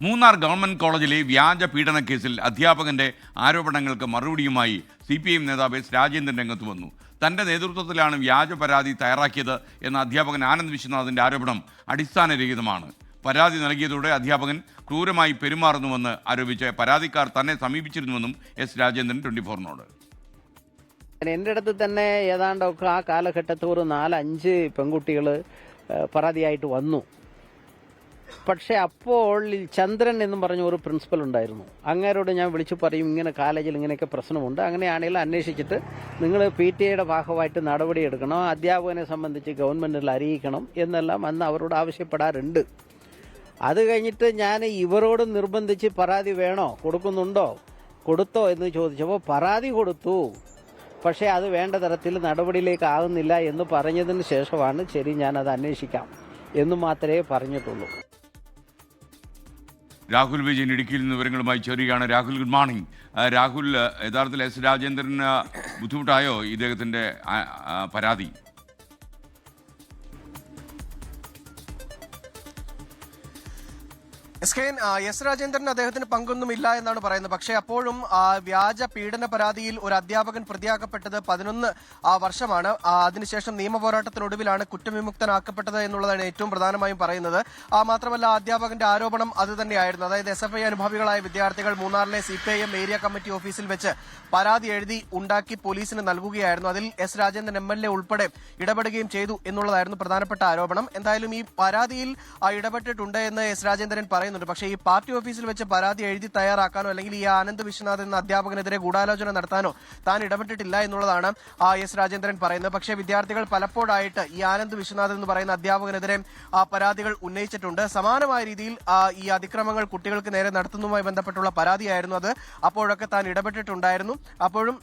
Munnar government കോളേജിലെ വ്യാജ പീഡന കേസിൽ അധ്യാപകന്റെ ആരോപണങ്ങൾക്ക് മറുപടിയുമായി CPIM നേതാവ് എസ് രാജേന്ദ്രൻ രംഗത്ത് വന്നു. തന്റെ നേതൃത്വത്തിലാണ് വ്യാജ പരാതി തയ്യാറാക്കിയത് എന്ന അധ്യാപകൻ ആനന്ദ് വിശ്വനാഥിന്റെ ആരോപണം അടിസ്ഥാനരഹിതമാണ്. പരാതി നൽകിയതോടെ അധ്യാപകൻ ക്രൂരമായി പെരുമാറുന്നുവെന്ന് ആരോപിച്ച് പരാതിക്കാർ തന്നെ സമീപിച്ചിരുന്നുവെന്നും എസ് രാജേന്ദ്രൻ 24നോട്. എൻ്റെ അടുത്ത് തന്നെ ഏതാണ്ടൊക്കെ ആ കാലഘട്ടത്തിൽ ഒരു 4-5 പെൺകുട്ടികൾ പരാതിയായിട്ട് വന്നു. പക്ഷേ അപ്പോൾ ചന്ദ്രൻ എന്നും പറഞ്ഞ ഒരു പ്രിൻസിപ്പൽ ഉണ്ടായിരുന്നു. അങ്ങേരോട് ഞാൻ വിളിച്ചു പറയും, ഇങ്ങനെ കോളേജിൽ ഇങ്ങനെയൊക്കെ പ്രശ്നമുണ്ട്, അങ്ങനെയാണെങ്കിൽ അന്വേഷിച്ചിട്ട് നിങ്ങൾ PTA ഭാഗമായിട്ട് നടപടിയെടുക്കണം, അധ്യാപകനെ സംബന്ധിച്ച് ഗവൺമെൻറ്റിൽ അറിയിക്കണം എന്നെല്ലാം അന്ന് അവരോട് ആവശ്യപ്പെടാറുണ്ട്. അത് കഴിഞ്ഞിട്ട് ഞാൻ ഇവരോട് നിർബന്ധിച്ച് പരാതി വേണോ, കൊടുക്കുന്നുണ്ടോ, കൊടുത്തോ എന്ന് ചോദിച്ചപ്പോൾ പരാതി കൊടുത്തു, പക്ഷേ അത് വേണ്ട തരത്തിൽ നടപടിയിലേക്ക് ആകുന്നില്ല എന്ന് പറഞ്ഞതിന് ശേഷമാണ് ശരി ഞാനത് അന്വേഷിക്കാം എന്ന് മാത്രമേ പറഞ്ഞിട്ടുള്ളൂ. രാഹുൽ വിജയൻ ഇടുക്കിയിൽ നിന്ന് വിവരങ്ങളുമായി ചേരുകയാണ്. Rahul, good morning. രാഹുൽ, യഥാർത്ഥത്തിൽ എസ് രാജേന്ദ്രന് ബുദ്ധിമുട്ടായോ ഇദ്ദേഹത്തിൻ്റെ പരാതി? എസ് രാജേന്ദ്രൻ അദ്ദേഹത്തിന് പങ്കൊന്നുമില്ല എന്നാണ് പറയുന്നത്. പക്ഷേ അപ്പോഴും വ്യാജ പീഡന പരാതിയിൽ ഒരു അധ്യാപകൻ പ്രതിയാക്കപ്പെട്ടത് 11 വർഷമാണ്. അതിനുശേഷം നിയമ പോരാട്ടത്തിനൊടുവിലാണ് കുറ്റവിമുക്തനാക്കപ്പെട്ടത് എന്നുള്ളതാണ് ഏറ്റവും പ്രധാനമായും പറയുന്നത്. മാത്രമല്ല അധ്യാപകന്റെ ആരോപണം അത് തന്നെയായിരുന്നു. അതായത് SFI അനുഭാവികളായ വിദ്യാർത്ഥികൾ മൂന്നാറിലെ CPIM ഏരിയ കമ്മിറ്റി ഓഫീസിൽ വെച്ച് പരാതി എഴുതി ഉണ്ടാക്കി പോലീസിന് നൽകുകയായിരുന്നു. അതിൽ എസ് രാജേന്ദ്രൻ MLA ഉൾപ്പെടെ ഇടപെടുകയും ചെയ്തു എന്നുള്ളതായിരുന്നു പ്രധാനപ്പെട്ട ആരോപണം. എന്തായാലും ഈ പരാതിയിൽ ഇടപെട്ടിട്ടുണ്ട് എന്ന് എസ് രാജേന്ദ്രൻ പറയുന്നുണ്ട്. പക്ഷേ ഈ പാർട്ടി ഓഫീസിൽ വെച്ച് പരാതി എഴുതി തയ്യാറാക്കാനോ അല്ലെങ്കിൽ ഈ ആനന്ദ് വിശ്വനാഥ് എന്ന അധ്യാപകനെതിരെ ഗൂഢാലോചന നടത്താനോ താൻ ഇടപെട്ടിട്ടില്ല എന്നുള്ളതാണ് എസ് രാജേന്ദ്രൻ പറയുന്നത്. പക്ഷേ വിദ്യാർത്ഥികൾ പലപ്പോഴായിട്ട് ഈ ആനന്ദ് വിശ്വനാഥ് എന്ന് പറയുന്ന അധ്യാപകനെതിരെ പരാതികൾ ഉന്നയിച്ചിട്ടുണ്ട്. സമാനമായ രീതിയിൽ ഈ അതിക്രമങ്ങൾ കുട്ടികൾക്ക് നേരെ നടത്തുന്നതുമായി ബന്ധപ്പെട്ടുള്ള പരാതിയായിരുന്നു അത്. അപ്പോഴൊക്കെ താൻ ഇടപെട്ടിട്ടുണ്ടായിരുന്നു. അപ്പോഴും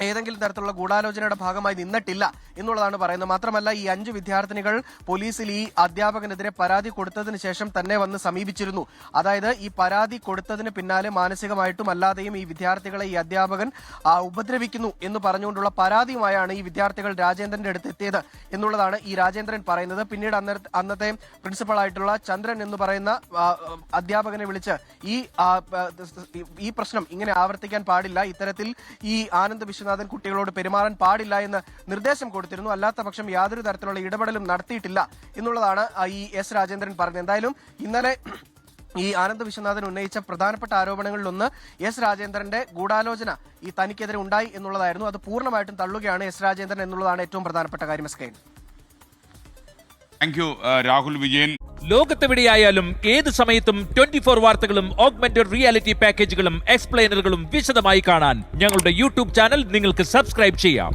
ഏതെങ്കിലും തരത്തിലുള്ള ഗൂഢാലോചനയുടെ ഭാഗമായി നിന്നിട്ടില്ല എന്നുള്ളതാണ് പറയുന്നത്. മാത്രമല്ല ഈ 5 വിദ്യാർത്ഥിനികൾ പോലീസിൽ ഈ അധ്യാപകനെതിരെ പരാതി കൊടുത്തതിന് ശേഷം തന്നെ വന്ന് സമീപിച്ചിരുന്നു. അതായത് ഈ പരാതി കൊടുത്തതിന് പിന്നാലെ മാനസികമായിട്ടും അല്ലാതെയും ഈ വിദ്യാർത്ഥികളെ ഈ അധ്യാപകൻ ഉപദ്രവിക്കുന്നു എന്ന് പറഞ്ഞുകൊണ്ടുള്ള പരാതിയുമായാണ് ഈ വിദ്യാർത്ഥികൾ രാജേന്ദ്രന്റെ അടുത്ത് എത്തിയത് എന്നുള്ളതാണ് ഈ രാജേന്ദ്രൻ പറയുന്നത്. പിന്നീട് അന്നത്തെ പ്രിൻസിപ്പളായിട്ടുള്ള ചന്ദ്രൻ എന്ന് പറയുന്ന അധ്യാപകനെ വിളിച്ച് ഈ പ്രശ്നം ഇങ്ങനെ ആവർത്തിക്കാൻ പാടില്ല, ഇത്തരത്തിൽ ഈ ആനന്ദ് വിശ്വനാഥൻ കുട്ടികളോട് പെരുമാറാൻ പാടില്ല എന്ന് നിർദ്ദേശം കൊടുത്തിരുന്നു. അല്ലാത്ത പക്ഷം യാതൊരു തരത്തിലുള്ള ഇടപെടലും നടത്തിയിട്ടില്ല എന്നുള്ളതാണ് ഈ എസ് രാജേന്ദ്രൻ പറഞ്ഞത്. എന്തായാലും ഇന്നലെ ഈ ആനന്ദ് വിശ്വനാഥൻ ഉന്നയിച്ച പ്രധാനപ്പെട്ട ആരോപണങ്ങളിലൊന്ന് എസ് രാജേന്ദ്രന്റെ ഗൂഢാലോചന ഈ തനിക്കെതിരെ ഉണ്ടായി എന്നുള്ളതായിരുന്നു. അത് പൂർണ്ണമായിട്ടും തള്ളുകയാണ് എസ് രാജേന്ദ്രൻ എന്നുള്ളതാണ് ഏറ്റവും പ്രധാനപ്പെട്ട കാര്യം. Thank you Rahul Vijayan. ലോകത്തെവിടെയായാലും ഏത് സമയത്തും 24 വാർത്തകളും ഓഗ്മെന്റഡ് റിയാലിറ്റി പാക്കേജുകളും എക്സ്പ്ലെയിനറുകളും വിശദമായി കാണാൻ ഞങ്ങളുടെ YouTube ചാനൽ നിങ്ങൾക്ക് സബ്സ്ക്രൈബ് ചെയ്യാം.